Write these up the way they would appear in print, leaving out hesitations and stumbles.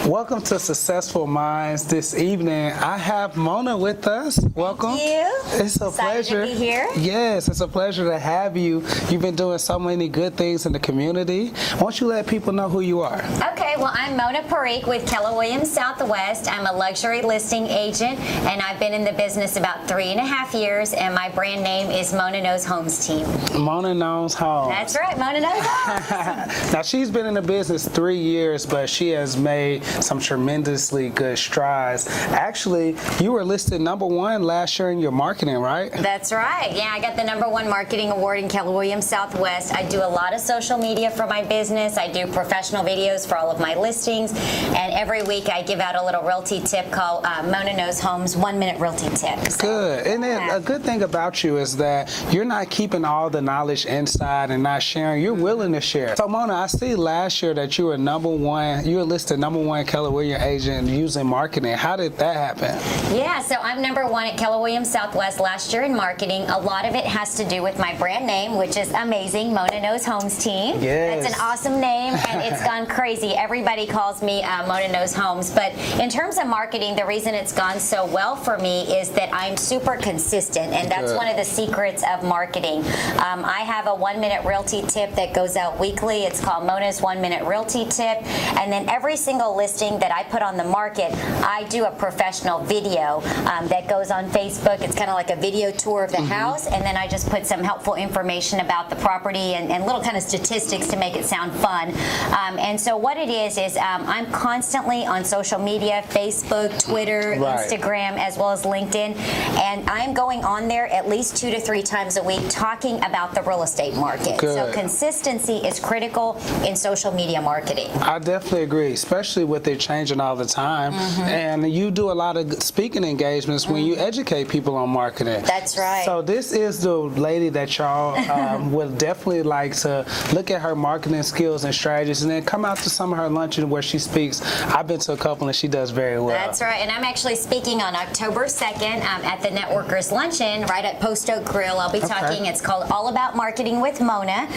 Welcome to Successful Minds. This evening, I have Mona with us. Welcome. Thank you. It's a pleasure. To be here. Yes, it's a pleasure to have you. You've been doing so many good things in the community. Why don't you let people know who you are? Okay, well, I'm Mona Parikh with Keller Williams Southwest. I'm a luxury listing agent, and I've been in the business about 3.5 years, and my brand name is Mona Knows Homes Team. Mona Knows Homes. That's right, Mona Knows Homes. Now, she's been in the business 3 years, but she has made some tremendously good strides. Actually, you were listed #1 last year in your marketing, right? That's right. Yeah, I got the #1 marketing award in Keller Williams Southwest. I do a lot of social media for my business. I do professional videos for all of my listings, and every week I give out a little realty tip called Mona Knows Homes 1-Minute Realty Tip. So, good. And then a good thing about you is that you're not keeping all the knowledge inside and not sharing. You're willing to share. So, Mona, I see last year that you were #1. You were listed #1 Keller Williams agent using marketing. How did that happen? Yeah, so I'm #1 at Keller Williams Southwest last year in marketing. A lot of it has to do with my brand name, which is amazing, Mona Knows Homes Team. Yes. That's an awesome name, and it's gone crazy. Everybody calls me Mona Knows Homes. But in terms of marketing, the reason it's gone so well for me is that I'm super consistent, and that's one of the secrets of marketing. I have a 1-minute realty tip that goes out weekly. It's called Mona's 1-Minute Realty Tip, and then every single listing that I put on the market, I do a professional video that goes on Facebook. It's kind of like a video tour of the house, and then I just put some helpful information about the property and little kind of statistics to make it sound fun. And so what it is I'm constantly on social media, Facebook, Twitter, Instagram, as well as LinkedIn, and I'm going on there at least 2 to 3 times a week talking about the real estate market. Good. So consistency is critical in social media marketing. I definitely agree, especially with it changing all the time. And you do a lot of speaking engagements when you educate people on marketing. That's right. So this is the lady that y'all would definitely like to look at her marketing skills and strategies, and then come out to some of her luncheons where she speaks. I've been to a couple and she does very well. That's right, and I'm actually speaking on October 2nd at the Networkers Luncheon right at Post Oak Grill. I'll be talking, it's called All About Marketing with Mona,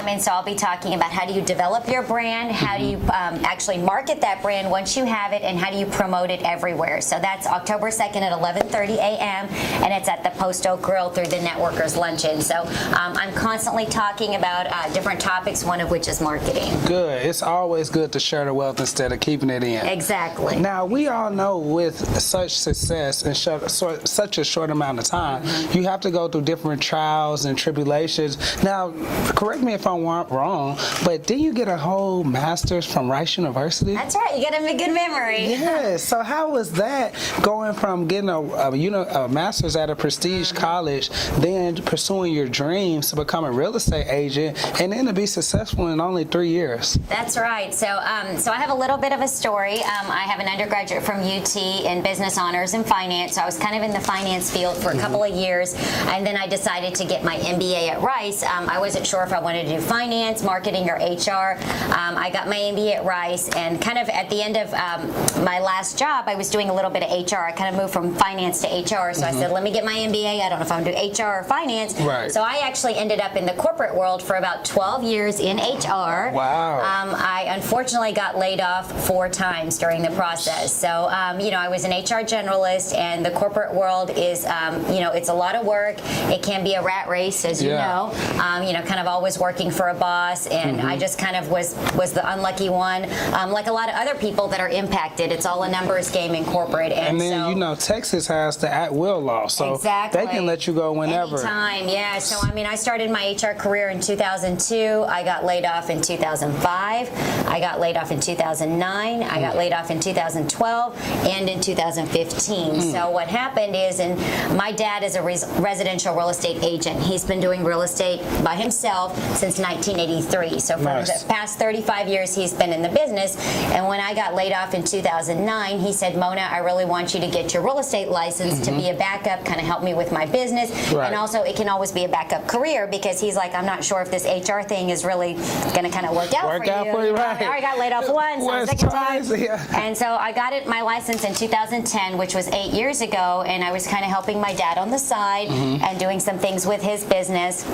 and so I'll be talking about how do you develop your brand, how do you actually market that brand once you have it, and how do you promote it everywhere. So that's October 2nd at 11:30 a.m., and it's at the Post Oak Grill through the Networkers Luncheon. So I'm constantly talking about different topics, one of which is marketing. Good. It's always good to share the wealth instead of keeping it in. Exactly. Now, we all know with such success in such a short amount of time, you have to go through different trials and tribulations. Now, correct me if I'm wrong, but didn't you get a whole master's from Rice University? That's right. You got a good memory. Yes. So how was that going from getting a master's at a prestige college, then pursuing your dreams to become a real estate agent, and then to be successful in only 3 years? That's right. So I have a little bit of a story. I have an undergraduate from UT in business honors and finance. So I was kind of in the finance field for a couple of years, and then I decided to get my MBA at Rice. I wasn't sure if I wanted to do finance, marketing, or HR. I got my MBA at Rice, and kind of at the end of my last job, I was doing a little bit of HR. I kind of moved from finance to HR, so I said, let me get my MBA. I don't know if I'm going to do HR or finance. Right. So I actually ended up in the corporate world for about 12 years in HR. Wow. I unfortunately got laid off 4 times during the process. So, I was an HR generalist, and the corporate world is, it's a lot of work. It can be a rat race, as you know. Kind of always working for a boss, and I just kind of was the unlucky one. Like a lot of other people that are impacted, it's all a numbers game in corporate. And then, Texas has the at-will law, so they can let you go whenever. Anytime, yeah. So, I started my HR career in 2002. I got laid off in 2005. I got laid off in 2009. I got laid off in 2012 and in 2015. So what happened is, and my dad is a residential real estate agent. He's been doing real estate by himself since 1983. So for the past 35 years, he's been in the business. And when I got laid off in 2009, he said, Mona, I really want you to get your real estate license to be a backup, kind of help me with my business. And also, it can always be a backup career, because he's like, I'm not sure if this HR thing is really going to kind of work out for you. Right. I already got laid off once, so second time. Yeah. And so I got my license in 2010, which was 8 years ago, and I was kind of helping my dad on the side and doing some things with his business.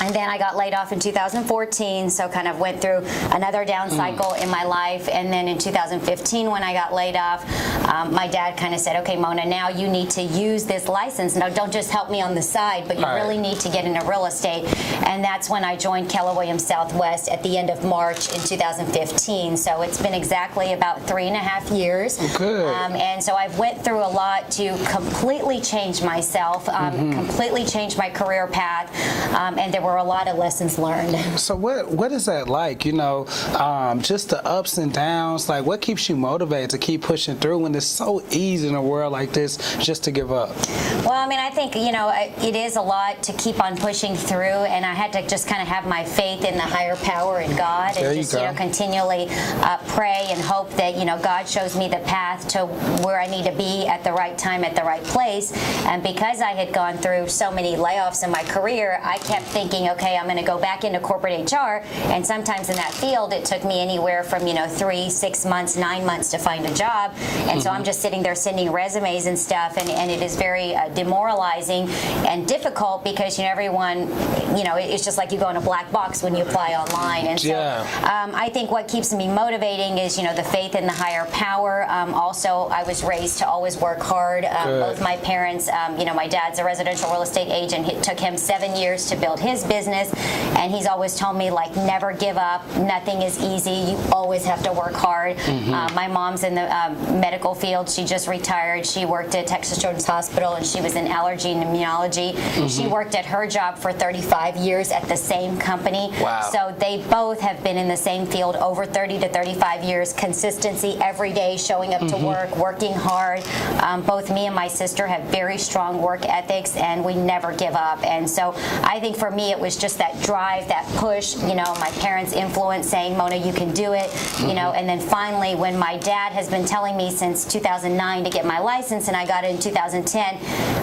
And then I got laid off in 2014, so kind of went through another down cycle in my life. And then in 2015, 2015 when I got laid off, my dad kind of said, okay, Mona, now you need to use this license. No, don't just help me on the side, but you really need to get into real estate. And that's when I joined Keller Williams Southwest at the end of March in 2015. So it's been exactly about 3.5 years. Good. And so I've went through a lot to completely change myself, completely change my career path, and there were a lot of lessons learned. So what is that like? You know, just the ups and downs. Like, what keeps you motivated to keep pushing through when it's so easy in a world like this just to give up? Well, I mean, I think, you know, it is a lot to keep on pushing through, and I had to just kind of have my faith in the higher power in God, and just, you know, continually pray and hope that, you know, God shows me the path to where I need to be at the right time, at the right place. And because I had gone through so many layoffs in my career, I kept thinking, okay, I'm going to go back into corporate HR, and sometimes in that field, it took me anywhere from, you know, 3, 6 months, 9 months to find a job. And so I'm just sitting there sending resumes and stuff, and it is very demoralizing and difficult because, you know, everyone, you know, it's just like you go in a black box when you apply online. And so I think what keeps me motivating is, you know, the faith in the higher power. Also, I was raised to always work hard. Both my parents, you know, my dad's a residential real estate agent. It took him 7 years to build his business, and he's always told me, like, never give up. Nothing is easy. You always have to work hard. My mom's in the medical field. She just retired. She worked at Texas Children's Hospital, and she was in allergy and immunology. She worked at her job for 35 years at the same company. Wow. So they both have been in the same field over 30 to 35 years. Consistency every day, showing up to work, working hard. Both me and my sister have very strong work ethics, and we never give up. And so I think for me, it was just that drive, that push, you know, my parents' influence saying, Mona, you can do it, you know, and then finally when my dad has been telling me since 2009 to get my license, and I got it in 2010,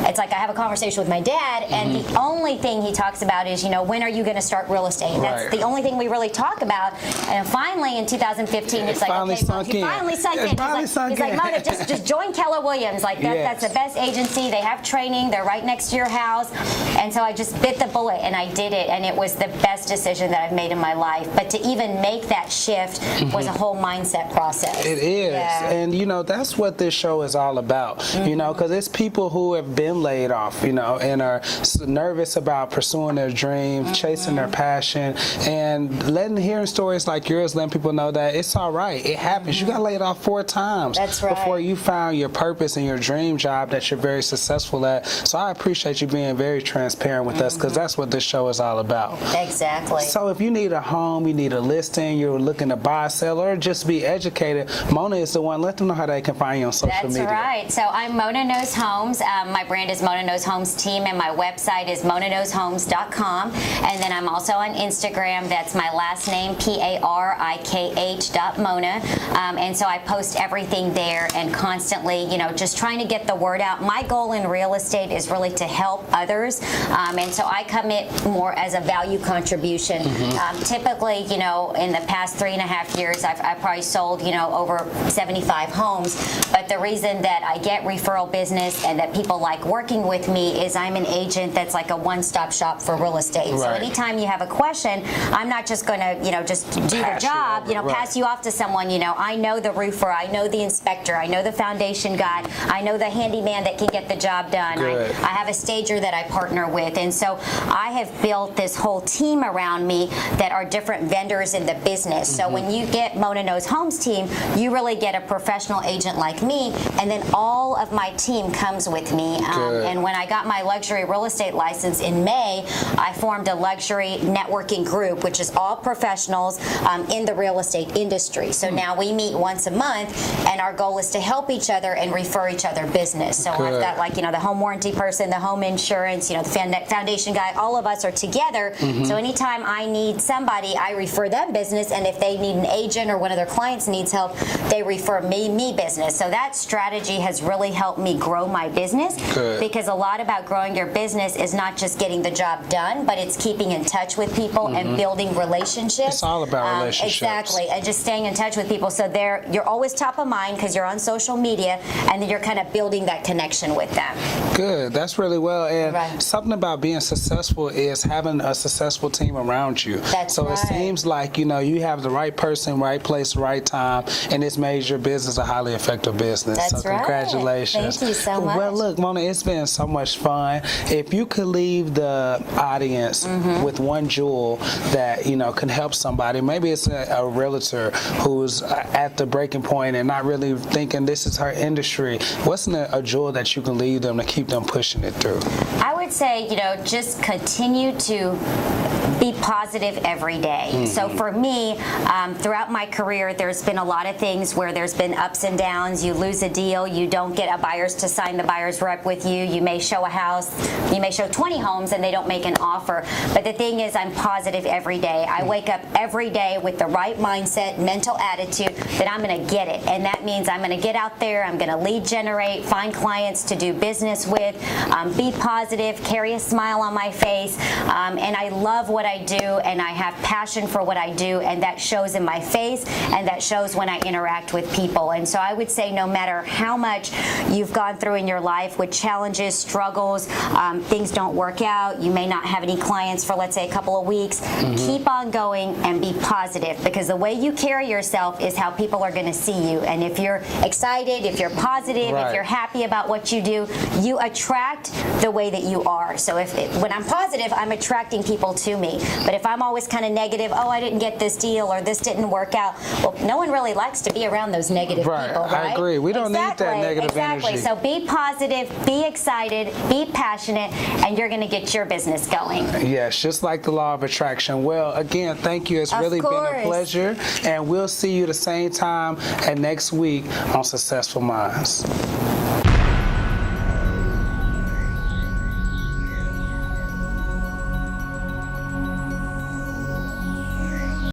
it's like I have a conversation with my dad, and the only thing he talks about is, you know, when are you going to start real estate? That's the only thing we really talk about. And finally in 2015, it's like, okay, Mom, he finally sunk in. He's like, Mona, just join Keller Williams. Like, that's the best agency. They have training. They're right next to your house. And so I just bit the bullet, and I did it, and it was the best decision that I've made in my life. But to even make that shift was a whole mindset process. It is. And, you know, that's what this show is all about, you know, because it's people who have been laid off, you know, and are nervous about pursuing their dreams, chasing their passion, and hearing stories like yours, letting people know that it's all right. It happens. You got laid off 4 times before you found your purpose and your dream job that you're very successful at. So I appreciate you being very transparent with us, because that's what this show is all about. Exactly. So if you need a home, you need a listing, you're looking to buy, sell, or just be educated, Mona is the one. Let them know how they can find you on social media. That's right. So I'm Mona Knows Homes. My brand is Mona Knows Homes Team, and my website is monaknowshomes.com. And then I'm also on Instagram. That's my last name, PARIKH.Mona. And so I post everything there, and constantly, you know, just trying to get the word out. My goal in real estate is really to help others. And so I come in more as a value contribution. Typically, you know, in the past 3.5 years, I've probably sold, you know, over 75 homes. But the reason that I get referral business and that people like working with me is I'm an agent that's like a one-stop shop for real estate. So anytime you have a question, I'm not just going to, you know, just do the job, you know, pass you off to someone. You know, I know the roofer, I know the inspector, I know the foundation guy, I know the handyman that can get the job done. I have a stager that I partner with. And so I have built this whole team around me that are different vendors in the business. So when you get Mona Knows Homes Team, you really get a professional agent like me, and then all of my team comes with me. And when I got my luxury real estate license in May, I formed a luxury networking group, which is all professionals in the real estate industry. So now we meet once a month, and our goal is to help each other and refer each other business. So I've got, like, you know, the home warranty person, the home insurance, you know, the foundation guy, all of us are together. So anytime I need somebody, I refer them business, and if they need an agent or one of their clients needs help, they refer me business. So that strategy has really helped me grow my business, because a lot about growing your business is not just getting the job done, but it's keeping in touch with people and building relationships. It's all about relationships. Exactly, and just staying in touch with people, so you're always top of mind because you're on social media, and then you're kind of building that connection with them. Good, that's really well. And something about being successful is having a successful team around you. That's so it seems like, you know, you have the right person, right place, right time. time, and it's made your business a highly effective business. That's so right. congratulations. Thank you so much. Well, look, Mona, it's been so much fun. If you could leave the audience with one jewel that, you know, can help somebody, maybe it's a realtor who's at the breaking point and not really thinking this is her industry, what's a jewel that you can leave them to keep them pushing it through? I would say, you know, just continue to be positive every day. So for me, throughout my career, there's been a lot of things where there's been ups and downs. You lose a deal, you don't get a buyers to sign the buyer's rep with you. You may show a house, you may show 20 homes and they don't make an offer. But the thing is, I'm positive every day. I wake up every day with the right mindset, mental attitude that I'm going to get it. And that means I'm going to get out there, I'm going to lead generate, find clients to do business with, be positive, carry a smile on my face. And I love what I do, and I have passion for what I do, and that shows in my face, and that shows when I interact with people. And so I would say no matter how much you've gone through in your life with challenges, struggles, things don't work out, you may not have any clients for, let's say, a couple of weeks, keep on going and be positive, because the way you carry yourself is how people are going to see you. And if you're excited, if you're positive, if you're happy about what you do, you attract the way that you are. So when I'm positive, I'm attracting people to me. But if I'm always kind of negative, oh, I didn't get this deal or this didn't work out, well, no one really likes to be around those negative people, right? I agree. We don't need that negative energy. So be positive, be excited, be passionate, and you're going to get your business going. Yes, just like the law of attraction. Well, again, thank you. It's really been a pleasure, and we'll see you the same time and next week on Successful Minds.